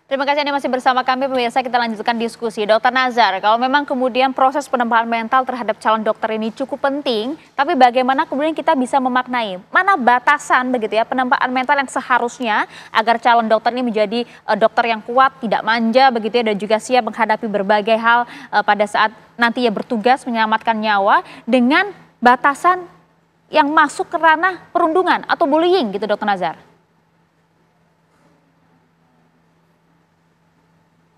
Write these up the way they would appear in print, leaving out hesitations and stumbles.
Terima kasih Anda masih bersama kami, pemirsa. Kita lanjutkan diskusi. Dokter Nazar, kalau memang kemudian proses penempaan mental terhadap calon dokter ini cukup penting, tapi bagaimana kemudian kita bisa memaknai mana batasan begitu ya penempaan mental yang seharusnya agar calon dokter ini menjadi dokter yang kuat, tidak manja begitu ya, dan juga siap menghadapi berbagai hal pada saat nantinya bertugas menyelamatkan nyawa, dengan batasan yang masuk ke ranah perundungan atau bullying gitu, Dokter Nazar.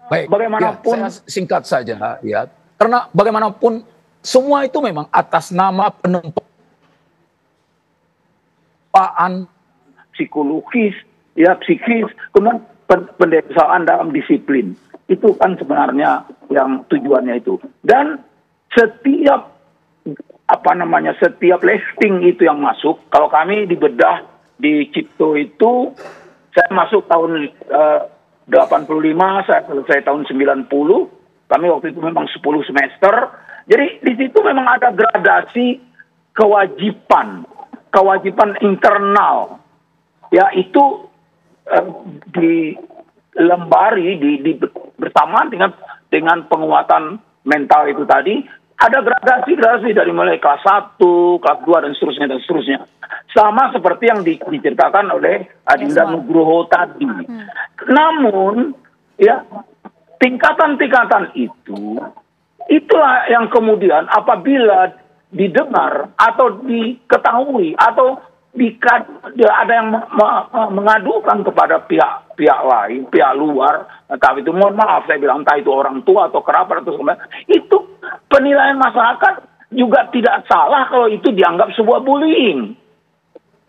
Baik, bagaimanapun ya, saya singkat saja ya, karena bagaimanapun semua itu memang atas nama penempaan psikologis, ya psikis, kemudian pendewasaan dalam disiplin. Itu kan sebenarnya yang tujuannya itu. Dan setiap setiap listing itu yang masuk, kalau kami dibedah di Cipto itu, saya masuk tahun 85, saya selesai tahun 90. Kami waktu itu memang 10 semester. Jadi di situ memang ada gradasi kewajiban internal. Ya itu dilembari bersamaan dengan penguatan mental itu tadi. Ada gradasi dari mulai kelas 1, kelas 2 dan seterusnya. Sama seperti yang diceritakan oleh Adinda Nugroho tadi. Namun, ya tingkatan-tingkatan itulah yang kemudian apabila didengar atau diketahui atau ada yang mengadukan kepada pihak lain, pihak luar, tapi itu mohon maaf saya bilang entah itu orang tua atau kerabat atau sebagainya, itu penilaian masyarakat juga tidak salah kalau itu dianggap sebuah bullying.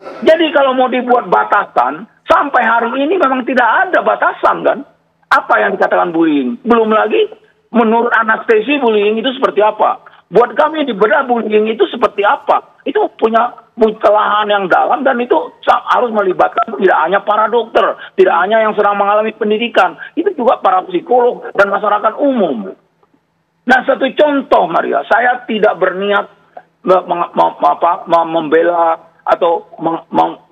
Jadi kalau mau dibuat batasan, sampai hari ini memang tidak ada batasan kan? Apa yang dikatakan bullying? Belum lagi menurut anestesi bullying itu seperti apa? Buat kami di bedah bullying itu seperti apa? Itu punya mutelahan yang dalam dan itu harus melibatkan tidak hanya para dokter, tidak hanya yang sedang mengalami pendidikan, itu juga para psikolog dan masyarakat umum. Nah, satu contoh Maria, saya tidak berniat membela atau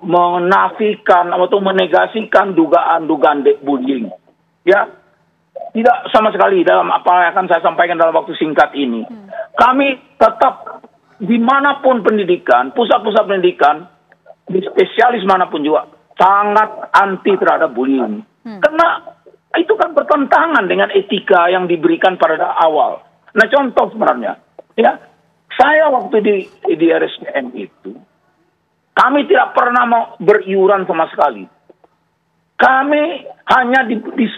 menafikan atau menegasikan dugaan-dugaan bullying. Ya, tidak sama sekali dalam apa yang akan saya sampaikan dalam waktu singkat ini. Kami tetap dimanapun pendidikan, pusat-pusat pendidikan, di spesialis manapun juga, sangat anti terhadap bullying. Karena itu kan bertentangan dengan etika yang diberikan pada awal. Nah, contoh sebenarnya, ya, saya waktu di RSPM itu, kami tidak pernah mau beriuran sama sekali. Kami hanya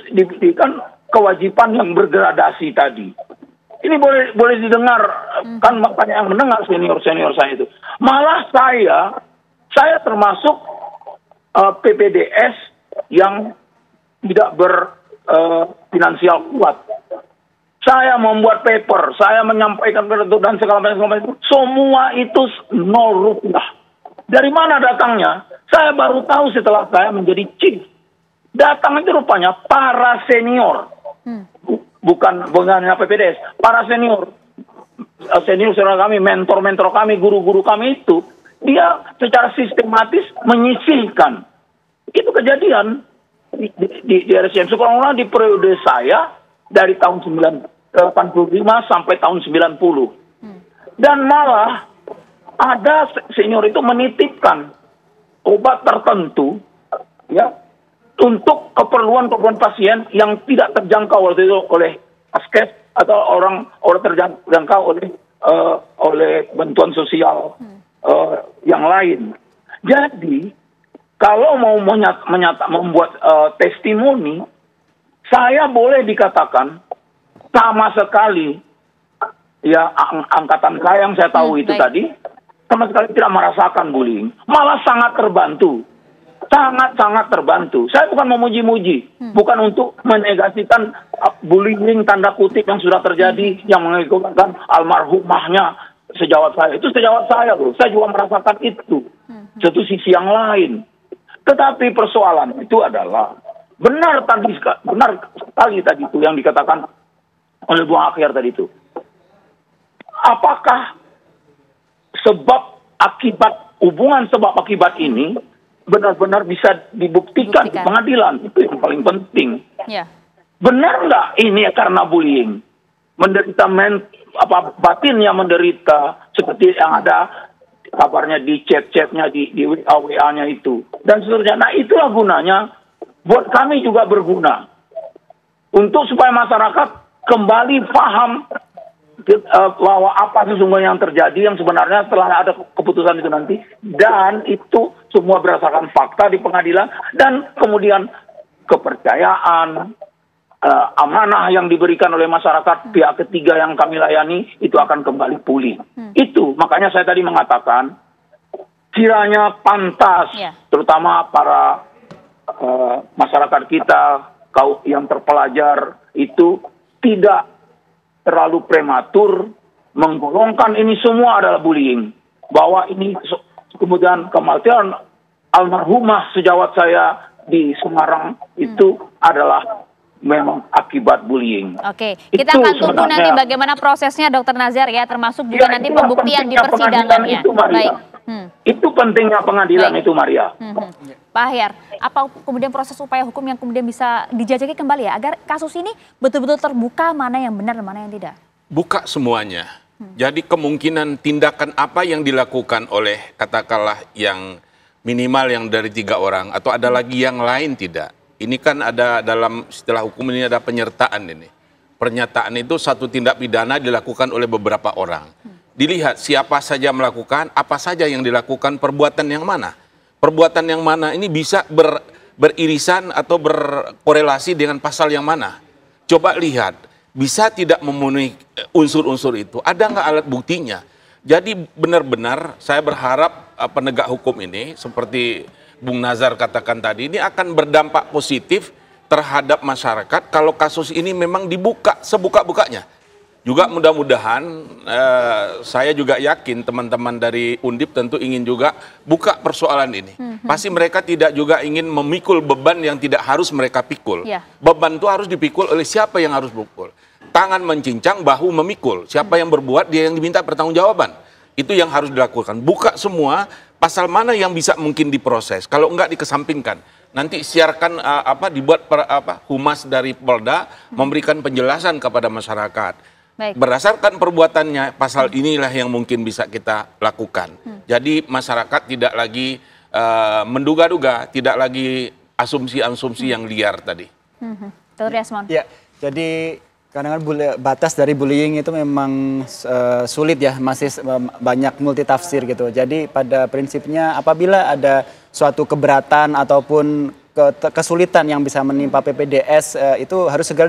diberikan kewajiban yang bergradasi tadi. Ini boleh didengar, kan banyak yang mendengar senior-senior saya itu. Malah saya termasuk PPDS yang tidak berfinansial kuat. Saya membuat paper, saya menyampaikan dan segala macam itu. Semua itu 0 rupiah. Dari mana datangnya? Saya baru tahu setelah saya menjadi chief. Datang itu rupanya para senior. Bukan hanya PPDS, para senior kami, mentor-mentor kami, guru-guru kami itu, dia secara sistematis menyisihkan. Itu kejadian di RSCM. Sekolah di periode saya dari tahun 85 sampai tahun 90. Dan malah ada senior itu menitipkan obat tertentu, ya, untuk keperluan pasien yang tidak terjangkau oleh askes atau orang terjangkau oleh bantuan sosial yang lain. Jadi kalau mau membuat testimoni, saya boleh dikatakan sama sekali, ya, angkatan saya yang saya tahu itu tadi sama sekali tidak merasakan bullying, malah sangat terbantu. Sangat terbantu. Saya bukan memuji-muji, bukan untuk menegasikan bullying tanda kutip yang sudah terjadi, yang mengakibatkan almarhumahnya sejawat saya. Itu sejawat saya loh. Saya juga merasakan itu. Satu sisi yang lain. Tetapi persoalan itu adalah benar sekali tadi itu yang dikatakan oleh Bung Akhir tadi itu. Apakah hubungan sebab akibat ini benar-benar bisa dibuktikan di pengadilan? Itu yang paling penting. Ya. benar nggak ini karena bullying? Menderita batinnya menderita seperti yang ada kabarnya di chat-chatnya, di WA-nya itu. Dan seterusnya. Nah itulah gunanya, buat kami juga berguna. Untuk supaya masyarakat kembali paham bahwa apa sesungguhnya yang terjadi, yang sebenarnya setelah ada keputusan itu nanti. Dan itu semua berdasarkan fakta di pengadilan. Dan kemudian kepercayaan, amanah yang diberikan oleh masyarakat pihak ketiga yang kami layani itu akan kembali pulih. Itu makanya saya tadi mengatakan kiranya pantas, terutama para masyarakat kita yang terpelajar itu tidak terlalu prematur menggolongkan ini semua adalah bullying, bahwa ini kemudian kematian almarhumah sejawat saya di Semarang itu adalah memang akibat bullying. Oke, kita akan tunggu nanti bagaimana prosesnya Dr. Nazar ya, termasuk juga nanti pembuktian di persidangannya. Baik. Itu pentingnya pengadilan itu, Maria. Pak Ahyar, apa kemudian proses upaya hukum yang kemudian bisa dijajaki kembali ya, agar kasus ini betul-betul terbuka mana yang benar dan mana yang tidak? Buka semuanya. Jadi kemungkinan tindakan apa yang dilakukan oleh katakanlah yang minimal yang dari 3 orang atau ada lagi yang lain tidak. Ini kan ada dalam istilah hukum ini ada penyertaan ini. Pernyataan itu satu tindak pidana dilakukan oleh beberapa orang. Dilihat siapa saja melakukan, apa saja yang dilakukan, perbuatan yang mana. Perbuatan yang mana ini bisa beririsan atau berkorelasi dengan pasal yang mana. Coba lihat, bisa tidak memenuhi unsur-unsur itu. Ada nggak alat buktinya? Jadi benar-benar saya berharap penegak hukum ini seperti Bung Nazar katakan tadi, ini akan berdampak positif terhadap masyarakat kalau kasus ini memang dibuka sebuka-bukanya. Juga mudah-mudahan saya juga yakin teman-teman dari Undip tentu ingin juga buka persoalan ini. Pasti mereka tidak juga ingin memikul beban yang tidak harus mereka pikul. Beban itu harus dipikul oleh siapa yang harus pikul. Tangan mencincang, bahu memikul. Siapa yang berbuat, dia yang diminta pertanggungjawaban. Itu yang harus dilakukan. Buka semua pasal mana yang bisa mungkin diproses. Kalau enggak dikesampingkan. Nanti siarkan dibuat humas dari Polda memberikan penjelasan kepada masyarakat. Baik. Berdasarkan perbuatannya, pasal inilah yang mungkin bisa kita lakukan. Jadi masyarakat tidak lagi menduga-duga, tidak lagi asumsi-asumsi yang liar tadi. Dr. Desmond. Ya, jadi kadang-kadang batas dari bullying itu memang sulit ya, masih banyak multitafsir gitu. Jadi pada prinsipnya apabila ada suatu keberatan ataupun kesulitan yang bisa menimpa PPDS itu harus segera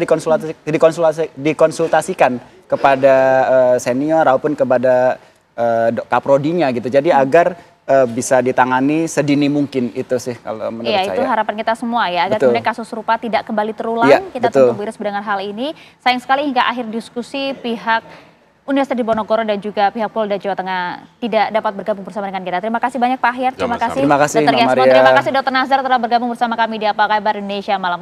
dikonsultasikan kepada senior ataupun kepada kaprodinya gitu. Jadi agar bisa ditangani sedini mungkin, itu sih kalau menurut saya. Iya, itu harapan kita semua ya, agar kemudian kasus serupa tidak kembali terulang. Kita tunggu beres dengan hal ini. Sayang sekali hingga akhir diskusi pihak Universitas Diponegoro dan juga pihak Polda Jawa Tengah tidak dapat bergabung bersama dengan kita. Terima kasih banyak Pak Ahyar, terima kasih Dr. Desmond, terima kasih Dr. Nazar telah bergabung bersama kami di Apa Kabar Indonesia Malam.